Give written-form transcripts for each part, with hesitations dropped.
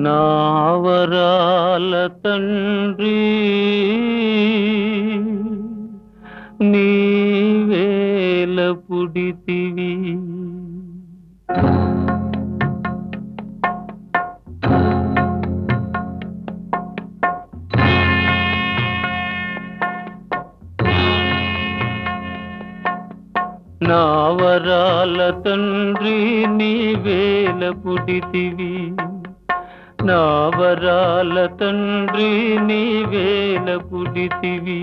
నావరాల తండ్రి నీవేల పుడితివి నావరాల తండ్రి నీవేల పుడితివి నావరాల తండ్రి నీవేల పుడితివి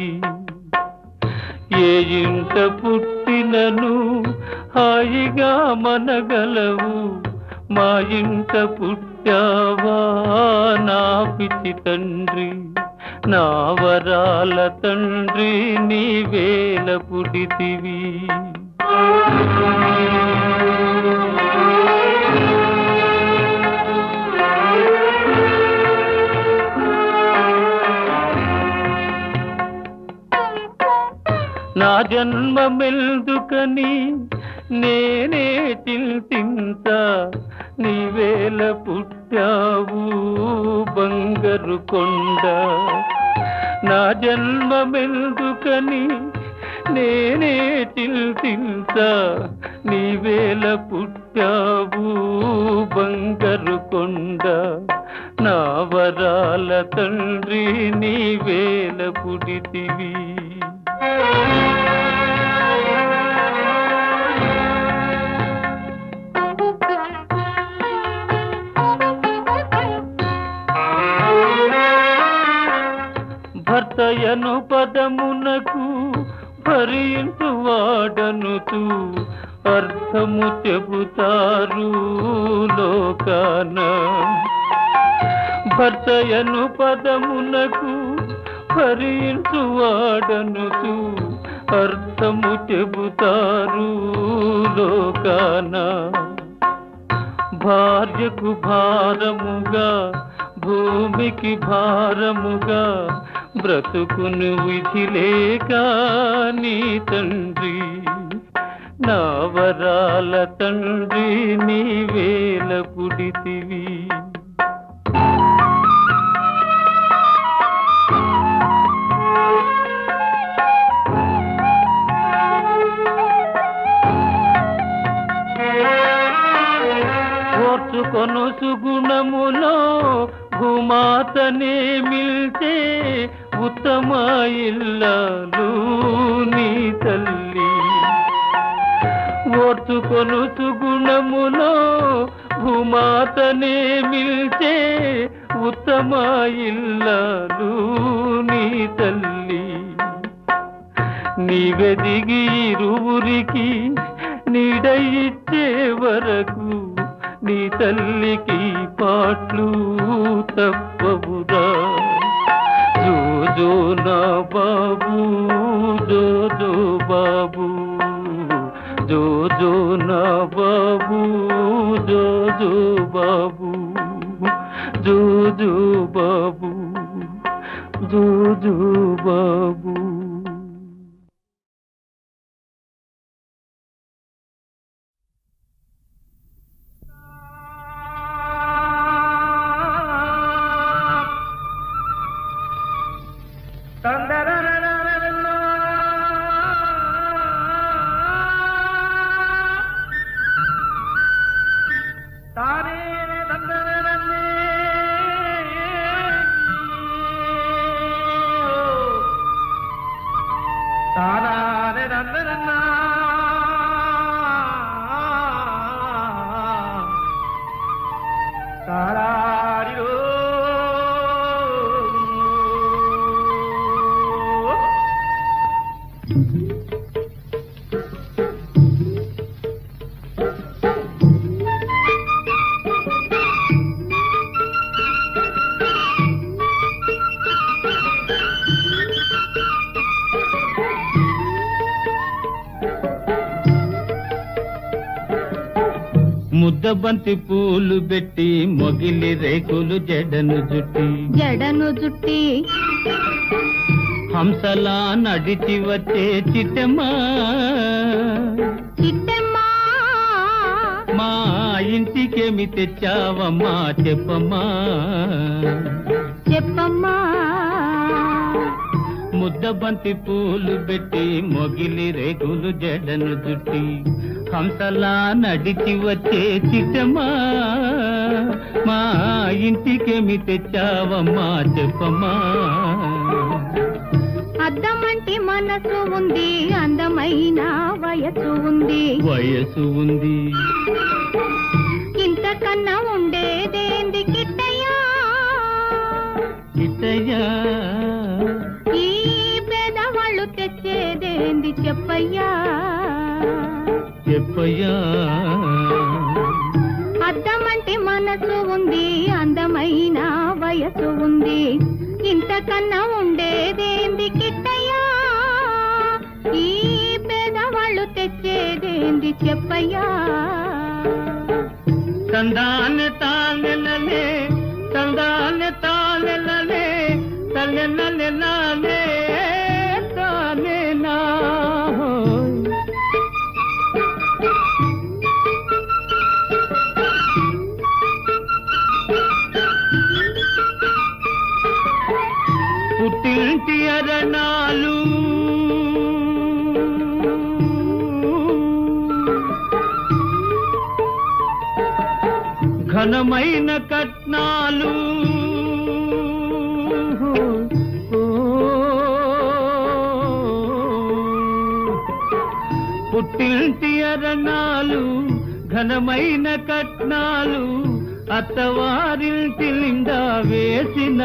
ఏ ఇంట పుట్టినను హాయిగా మనగలవు మా ఇంట పుట్టావా నా పిచ్చి తండ్రి నావరాల తండ్రి నీవేల పుడితివి నా జన్మమెల్దుకని నేనే చింతింత నీవేల పుట్టావు బంగారు కొండ నా జన్మమెల్దుకని నేనే చింతింత నీవేల పుట్టావు బంగారు కొండ నా వరాల తండ్రి నీవేల పుడితివి భర్తయను పదమునకు భరించు వాడనుతూ అర్థము చెబుతారు లోకాన భర్తయను పదమునకు భరించు వాడనుతూ అర్థము చెబుతారు లోకాన భార్యకు భారముగా భూమికి భారముగా బ్రతుకును విధి లేక నీ తండ్రి నావరాల తండ్రి నీవేల పుడితివి ఓర్చుకొను సుగుణములో భూమాతనే మిల్చే ఉత్తమ ఇల్లాలు నీ తల్లి ఓర్చుకొను సుగుణములో భూమాతనే మిల్చే ఉత్తమ ఇల్లాలు నీ తల్లి నీవెదిగి ఇరువురికి నీడయిచ్చే వరకు నీ తల్లికి పాట్లు తప్పవురా జో నా బాబు జో బాబు జో నా బాబు జో బాబు జో బాబు జో బాబు ముద్దబంతి పూలు పెట్టి మొగిలి రేకులు జడను జుట్టి హంసలా నడిచి వచ్చే చిట్టమ్మా మా ఇంటికేమి తెచ్చావమ్మా చెప్పమ్మా చెప్పమ్మా ముద్దబంతి పూలు పెట్టి మొగిలి రేకులు జడను చుట్టి హంసలా నడిచి వచ్చే చిట్టమ్మా మా ఇంటికేమి తెచ్చావమ్మా చెప్పమ్మా అద్దమంటి మనసు ఉంది అందమైన వయసు ఉంది వయసు ఉంది ఇంతకన్నా ఉండేదేంది కిట్టయ్యా కిట్టయ్యా ఈ పేదవాళ్ళు తెచ్చేదేంది చెప్పయ్యా చెప్పయ్యా అద్దమంటి మనసు ఉంది అందమైన వయసు ఉంది ఇంతకన్నా ఉండేదేంది కిట్టయ్యా ఈ పేదవాళ్ళు తెచ్చేదేంది చెప్పయ్యా తందాన్ని తానెలనే తందాన్ని తానెలనే తల్లెనలెనానే తానేనా పుట్టింటి అరణాలు ఘనమైన కట్నాలు పుట్టింటి అరణాలు ఘనమైన కట్నాలు అత్తవారింటి నిండా వేసిన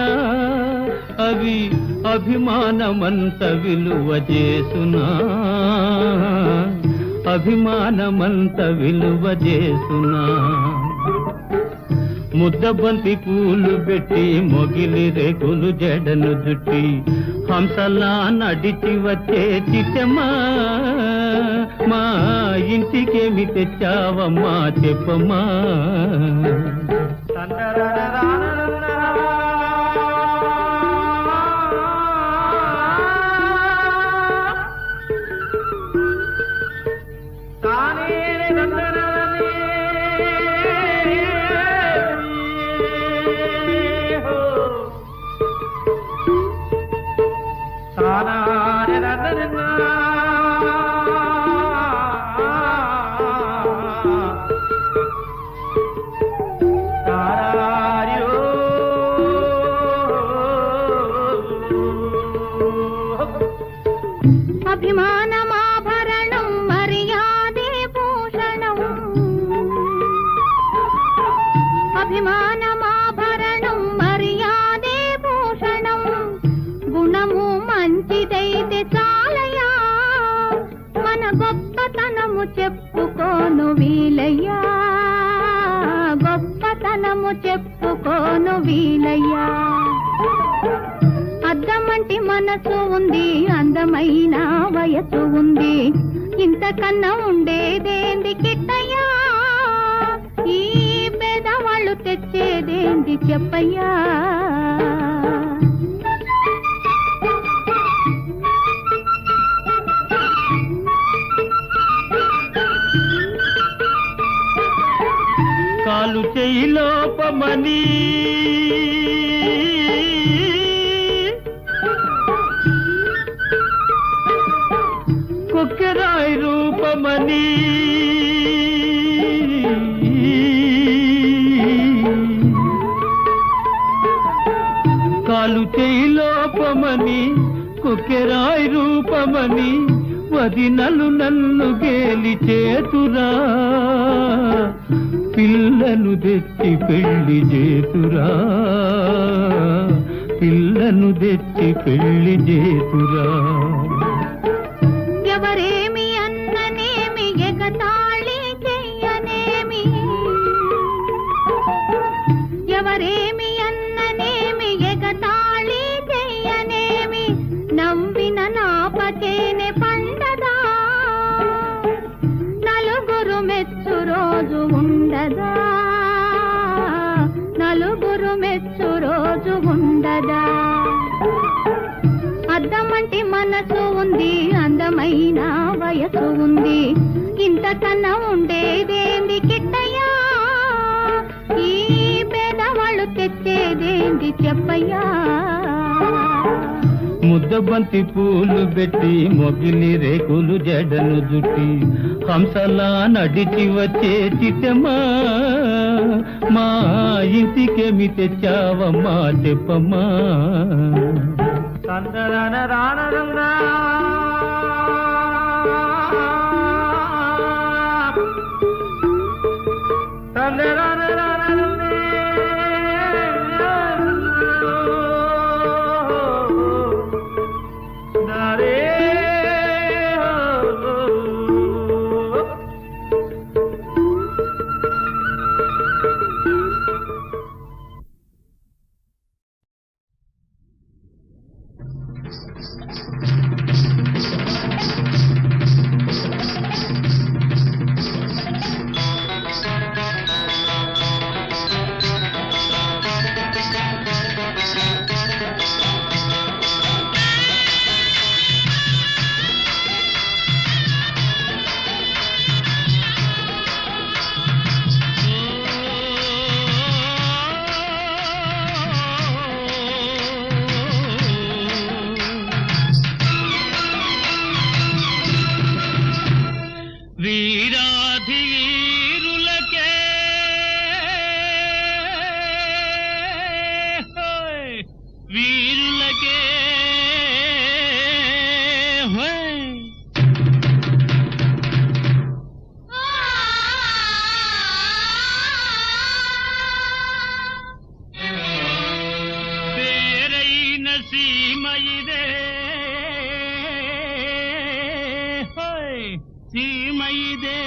అవి అభిమానమంత విలువ చేసునా అభిమానమంత విలువ చేసునా ముద్దబంతి పూలు పెట్టి మొగిలి రేకులు జడను జుట్టి హంసలా నడిచి వచ్చే చిట్టమ్మా మా ఇంటికేమి తెచ్చావమ్మా చెప్పమ్మా అభిమానమాభరణం మర్యాదే భూషణం అభిమానమాభరణం మర్యాదే భూషణం గుణము మంచిదైతే చాలయ్యా మన గొప్పతనము చెప్పుకోను వీలయ్యా గొప్పతనము చెప్పుకోను వీలయ్యా అద్దమంటి మనసు ఉంది అందమైన వయసు ఉంది ఇంతకన్నా ఉండేదేంది కిట్టయ్యా ఈ పేదవాళ్ళు తెచ్చేదేంది చెప్పయ్యా కాలు చెయ్యి లోపమని కొక్కెరాయి రూపమని కాలు చెయ్యి లోపమని కొక్కెరాయి రూపమని వదినలు నన్ను గేలి చేతురా పిల్లను తెచ్చి పెళ్లి చేతురా పిల్లను తెచ్చి పెళ్లి చేతురా ఎవరేమి అన్ననేమి ఎగతాళి చెయ్యనేమి ఎవరేమి అన్ననేమి ఎగతాళి చెయ్యనేమి నవ్విన నాపచేనే పండదా నలుగురు మెచ్చు రోజు ఉండదా నలుగురు మెచ్చు రోజు ఉండదా అద్దమంటి మనసు ఉంది అందమైన వయసు ఉంది ఇంతకన్నా ఉండేదేంది కిట్టయ్యా చెప్పయ్యా. ముద్దబంతి పూలు పెట్టి మొగిలి రేకులు జడను జుట్టి హంసలా నడిచి వచ్చే చిట్టమ్మా, మా ఇంటికేమి తెచ్చావమ్మా చెప్పమ్మా. వీరాధీరులకే వీరులకే పేరైన సీమయిదే సీమయిదే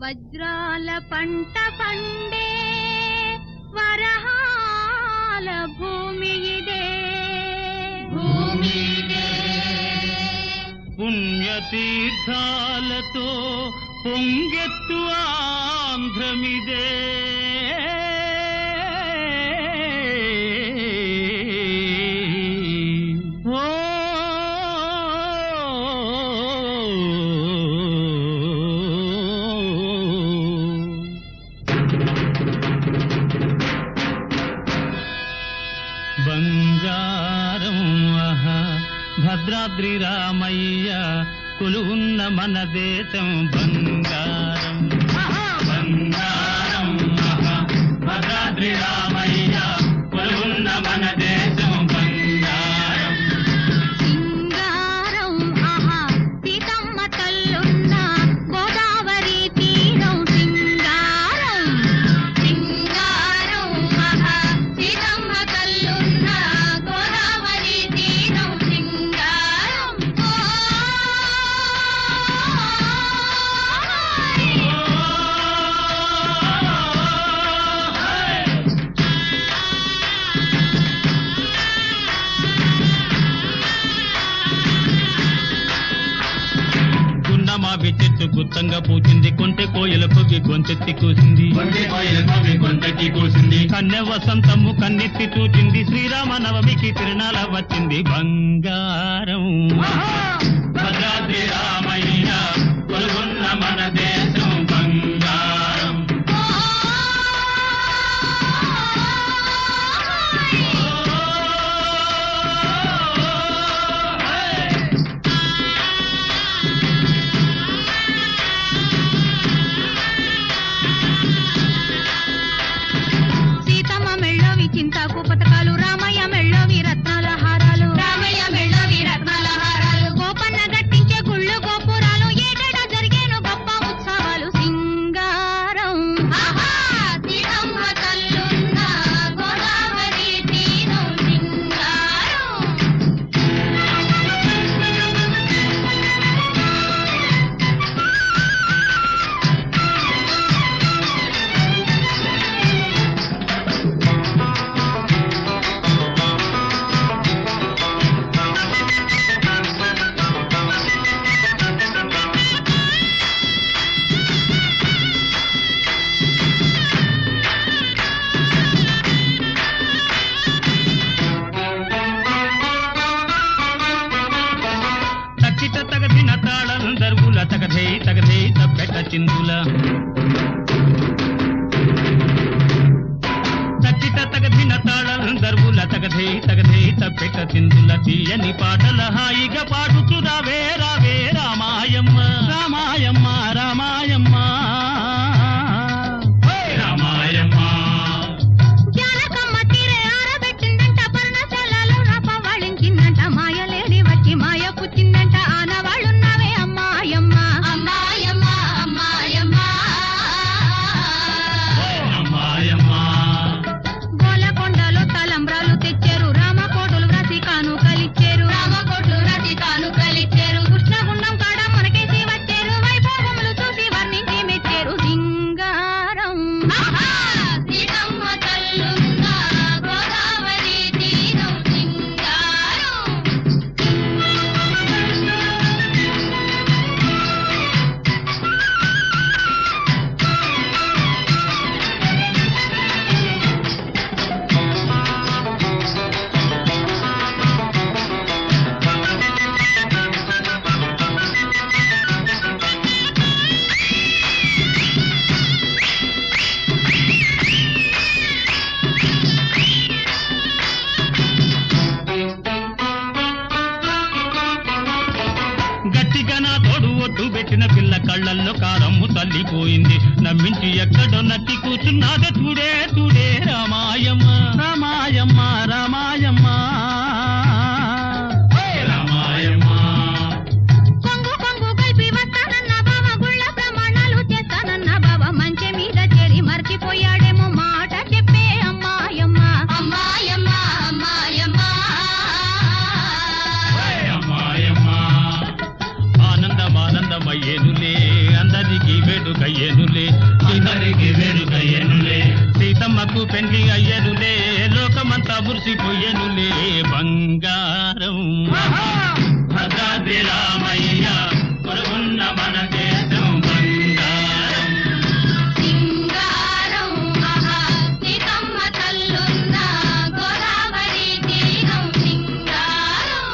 వజ్రాల పంట పండే వరహాల భూమి ఇదే, పుణ్యతీర్థాలతో పొంగెత్తు ఆంధ్రమిదే. ఓ బంగారం ఆహా భద్రాద్రి రామయ్య కొలువున్న మన దేశం బంగారం. బంగారం ఆహా భద్రాద్రి రామయ్య కొలువున్న మన దేశం బంగారం. సింగారం ఆహా సీతమ్మ తల్లున్న గోదావరి తీరం సింగారం. సింగారం ఆహా సీతమ్మ తల్లున్న గోదావరి తీరం సింగారం. గున్నమావి చెట్టు గుత్తంగా పూచింది, కొంటె కోయలకు గొంతెత్తి కూసింది, కన్నె వసంతము కన్నెత్తి చూచింది, శ్రీరామ నవమికి తిరునాళ వచ్చింది బంగారం. భద్రాద్రి రామయ్య కొలువున్న మన దేశం బంగారం. సీతమ్మ మెళ్ళోవి చింతాకు పథకాలు, రామయ్య మెళ్ళోవి రత్నాల హారాలు, గోపన్న గట్టించే గుళ్ళు గోపురాలు, ఏట చిందుల తక్కిట తగదిన తాళం దర్వుల తగధే తగధే తప్పెట చిందుల తీయని పాటల హాయిగా పాడుచు రావే రావే రామాయమ్మ రామాయమ్మ రామాయమ్మ కళ్ళల్లో కారమ్ము తల్లిపోయింది నమ్మించి ఎక్కడో నట్టి కూర్చున్నాదే చూడే చూడే రామాయమ్మ రామాయమ్మ రామాయమ్మ రామాయమ్మ కొంగు కొంగు కలిపి వస్తానన్న బావ గుళ్ళ ప్రమాణాలు చేస్తానన్న బావ మంచె మీద చేరి మర్చిపోయాడేమో మాట చెప్పే అమ్మాయమ్మ అమ్మాయమ్మ అమ్మాయమ్మ అమ్మాయమ్మ ఆనందమయ్యేనులే అందరికి వేడుకయ్యేనులే అందరికి వేడుకయ్యేనులే సీతమ్మకు పెండ్లి అయ్యేనులే లోకమంతా మురిసిపోయేనులే బంగారం భద్రాద్రి రామయ్య కొలువున్న మన దేశం బంగారం సింగారం సీతమ్మ తల్లున్న గోదావరి తీరం సింగారం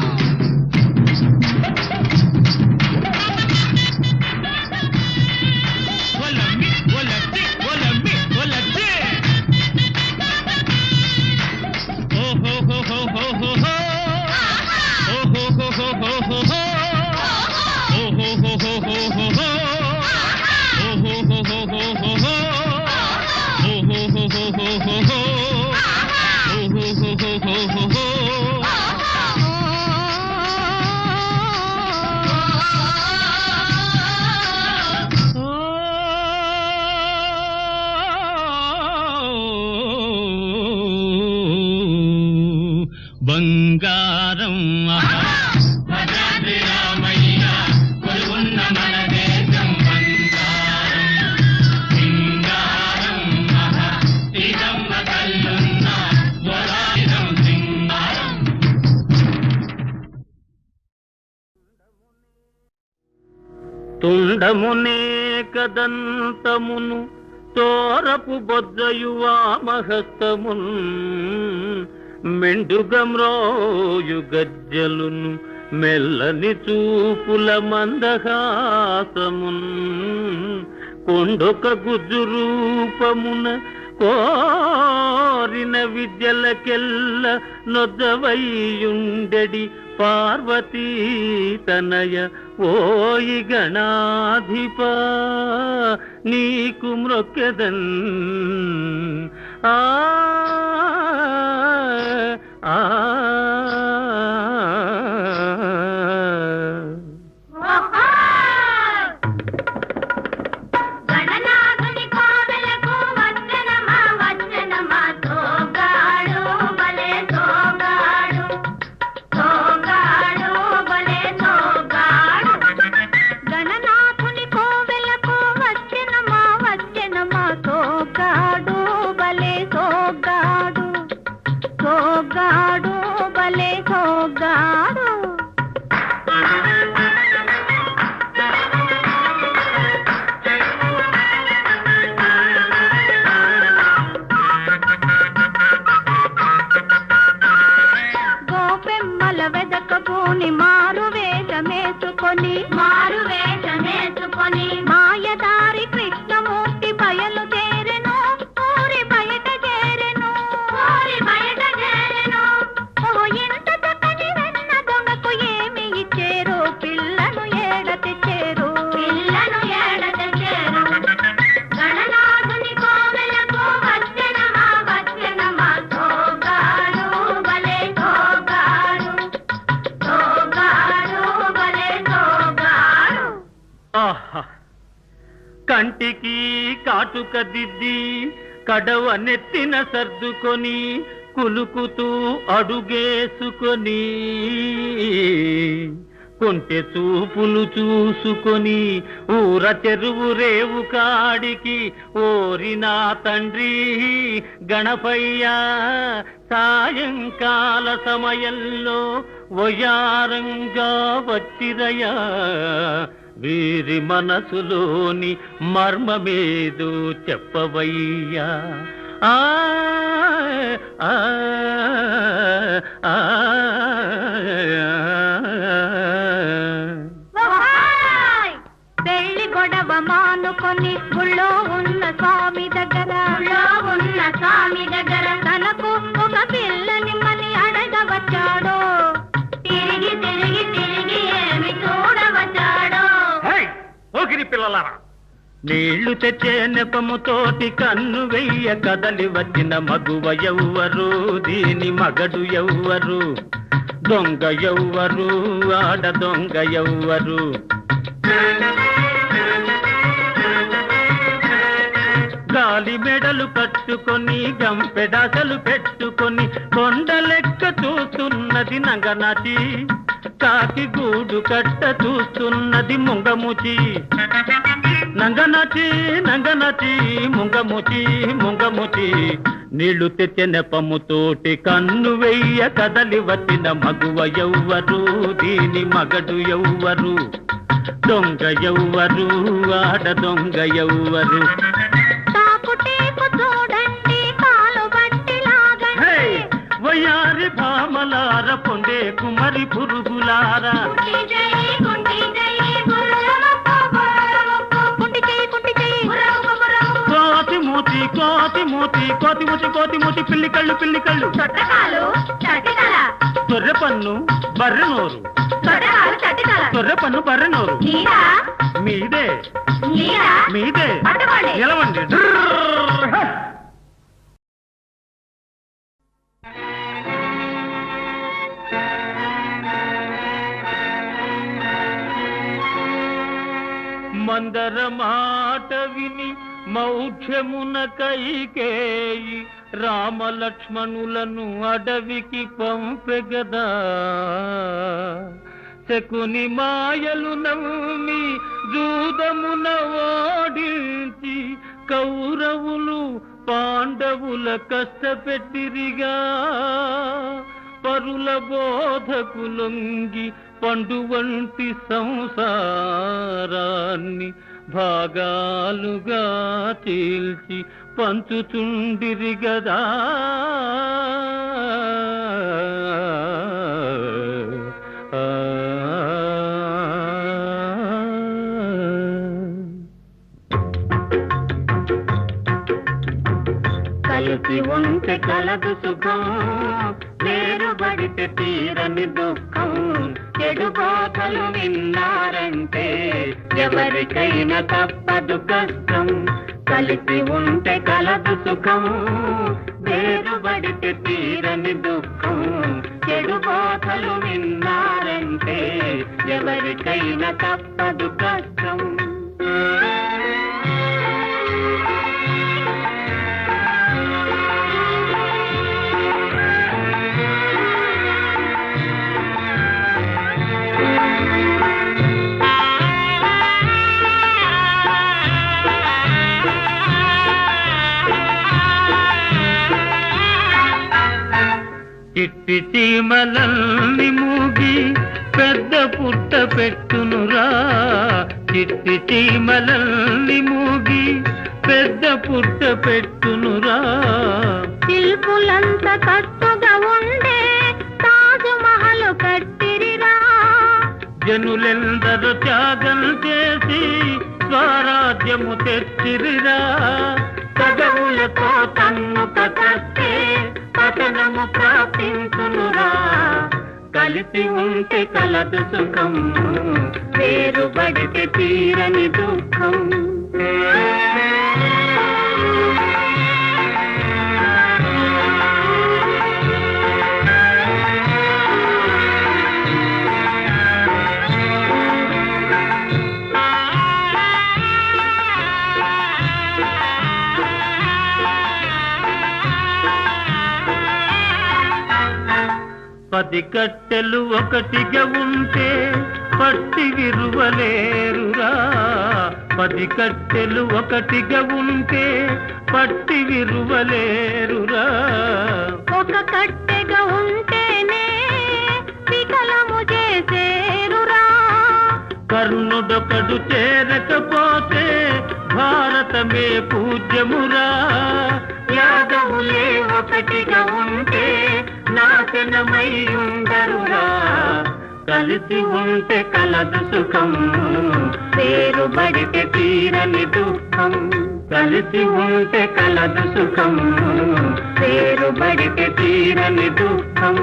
బంగారం భద్రాద్రి రామయ్య కొలువున్న మన దేశం బంగారం సింగారం సీతమ్మ తల్లున్న గోదావరి సింగారం తుండమునే కదంతమును తోరపు బొజ్జయువా మహస్తమున్ మెండుగమ్రోయు గజ్జలును మెల్లని చూపుల మందహాసమున్ కొండొక గుజ్జు రూపమున కోరిన విద్యలకెల్ల నొద్దవయ్యుండెడి పార్వతీ తనయ ఓయి గణాధిప నీకు మ్రొక్కెదన్ ఆ ఆ సోగాడు బలే సోగాడు కాటుక దిద్ది కడవ నెత్తిన సర్దుకొని కులుకుతూ అడుగేసుకొని కొంటె చూపులు చూసుకొని ఊర చెరువు రేవు కాడికి ఓరినా తండ్రి గణపయ్య సాయంకాల సమయంలో వయారంగా వచ్చిరయ్యా వీరి మనసులోని మర్మమేదో చెప్పవయ్యా ఆ ఆ ఆ పెళ్లి గొడవ మానుకొని గుళ్ళో ఉన్న స్వామి దగ్గర తనకు ఒక పిల్లని మని అడగవచ్చాడో తిరిగి తిరిగి తిరిగి ఏమి చూడవచ్చాడో ఓకిరి పిల్లలారా నీళ్లు తెచ్చే నెపముతోటి కన్ను వెయ్య కదలి వచ్చిన మగువ ఎవ్వరు దీని మగడు ఎవ్వరు దొంగ ఎవ్వరు ఆడ దొంగ ఎవ్వరు గాలి మెడలు కట్టుకొని గంపెడాసలు పెట్టుకొని కొండలెక్క చూస్తున్నది నంగనాచి కాకి గూడు కట్ట చూస్తున్నది ముంగముచి నంగనాచి నంగనాచి ముంగముచి నీళ్లు తెచ్చే నెపముతోటి కన్ను వెయ్య కదలి వచ్చిన మగువ ఎవ్వరు దీని మగడు ఎవ్వరు దొంగ ఎవ్వరు ఆడ దొంగ ఎవ్వరు చూడండి కాలు బట్టి లాగండి వయ్యారి భామలార పొందే కుమరి పురుగులారా కోతి మూతి పిల్లి కళ్ళు తొర్రె పన్ను బర్రె నోరు తొర్రె పన్ను బర్రె నోరు మీదే నిలవండి మందర మాట విని మౌఢ్యమున కైకేయి రామలక్ష్మణులను అడవికి పంపెగదా శకుని మాయలు నమ్మి జూదమున ఓడించి కౌరవులు పాండవుల కష్టపెట్టిరిగా పరుల బోధకు లొంగి పండు వంటి సంసారాన్ని భాగాలుగా చీల్చి పంచుచుండిరి గదా కలిసి ఉంటే కలదు సుఖం వేరుబడితే తీరని దుఃఖం చెడు బాధలు విన్నారంటే ఎవరికైనా తప్పదు కష్టం కలిసి ఉంటే కలదు సుఖం వేరుబడితే తీరని దుఃఖం చెడు బాధలు విన్నారంటే ఎవరికైనా తప్పదు కష్టం చిట్టి చీమలల్ని మూగి పెద్ద పుట్ట పెట్టునురా చిట్టి చీమలల్ని మూగి పెద్ద పుట్ట పెట్టునురా శిల్పులంత కట్టుగా ఉండే తాజు మహల్ కట్టిరిరా జనులెందరూ త్యాగం చేసి స్వరాజ్యము తెచ్చిరిరా కదవులతో తన్ను కట్టే పతనము ప్రాప్తించునురా కలిసి ఉంటే కలదు సుఖం వేరుబడితే తీరని దుఃఖం 10 కట్టెలు ఒకటిగా ఉంటే పట్టి విరువలేరురా 10 కట్టెలు ఒకటిగా ఉంటే పట్టి విరువలేరురా ఒక కట్టెగా ఉంటేనే వికలము చేసేరురా కర్ణుడొకడు చేరకపోతే భారతమే పూజ్యమురా యాదవులే ఒకటిగా ఉంటే నాశనమై ఉండరురా కలిసి ఉంటే కలదు సుఖం వేరుబడితే తీరని దుఃఖం కలిసి ఉంటే కలదు సుఖం వేరుబడితే తీరని దుఃఖం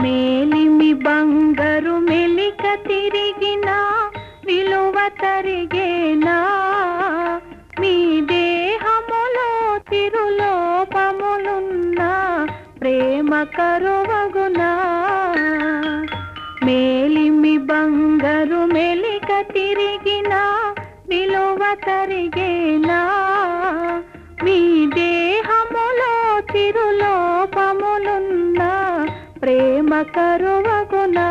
మేలిమి బంగారు మెలిక తిరిగిన విలువ తరిగేనా మీ దేహములో తిరులోపములున్నా ప్రేమ కరువగునా మేలిమి బంగారు మెలిక తిరిగిన విలువ తరిగేనా మీ దేహములో తిరులోపములున్నా ప్రేమ కరువగునా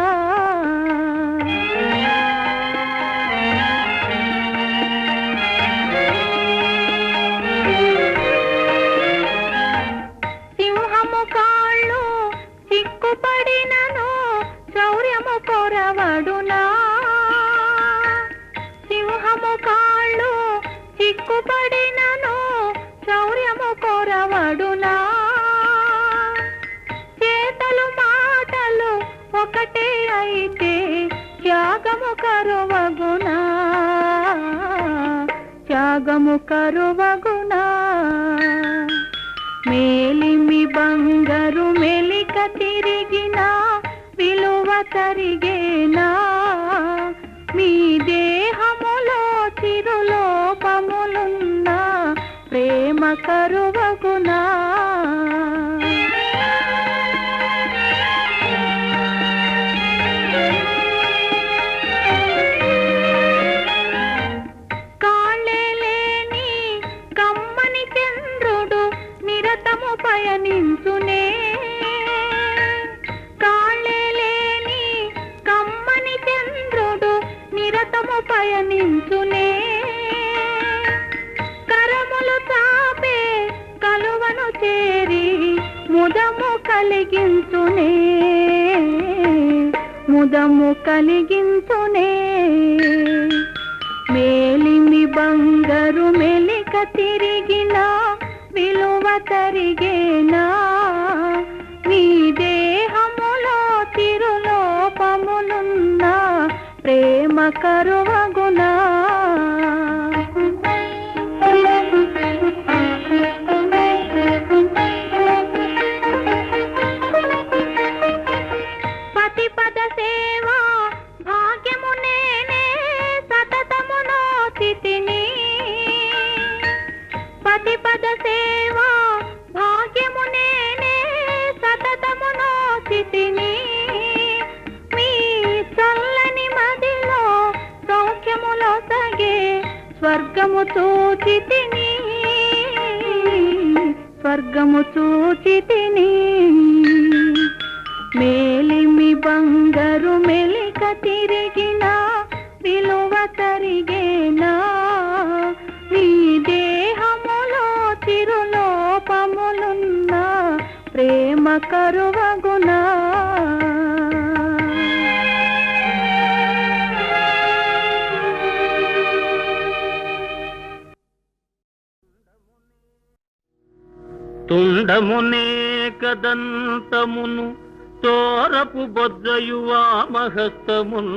సింహము కాళ్ళు చిక్కుపడినను శౌర్యము కొరవడునా సింహము కాళ్ళు చిక్కుపడినను శౌర్యము కొరవడునా ఒకటే అయితే త్యాగము కరువగునా త్యాగము కరువగునా మేలిమి బంగారు మెలిక తిరిగిన విలువ తరిగేనా మీ దేహములో చిరులోపములున్నా ప్రేమ కరువగునా పయనించునే కాళ్ళే లేని కమ్మని చంద్రుడు నిరతము పయనించునే కరములు చాపే కలువను చేరి ముదము కలిగించునే ముదము కలిగించునే మేలిమి బంగారు మెలిక తిరిగిన విలువ తరిగేనా మీ దేహములో తిరులోపములున్నా ప్రేమ కరువగునా పతిపద సేవా భాగ్యము నేనే సతతము నోచితిని పతిపద సేవా భాగ్యము నేనే సతతము నోచితిని మీ చల్లని మదిలో సౌఖ్యములో సగే స్వర్గము చూచితిని స్వర్గము చూచితిని మేలిమి బంగారు మెలిక తిరిగిన విలువ తరిగేనా మీ దేహములో తిరులోపములున్నా ప్రేమ కరువగునా తుండమునే కదంతమును తోరపు బొజ్జయువా మహస్తమున్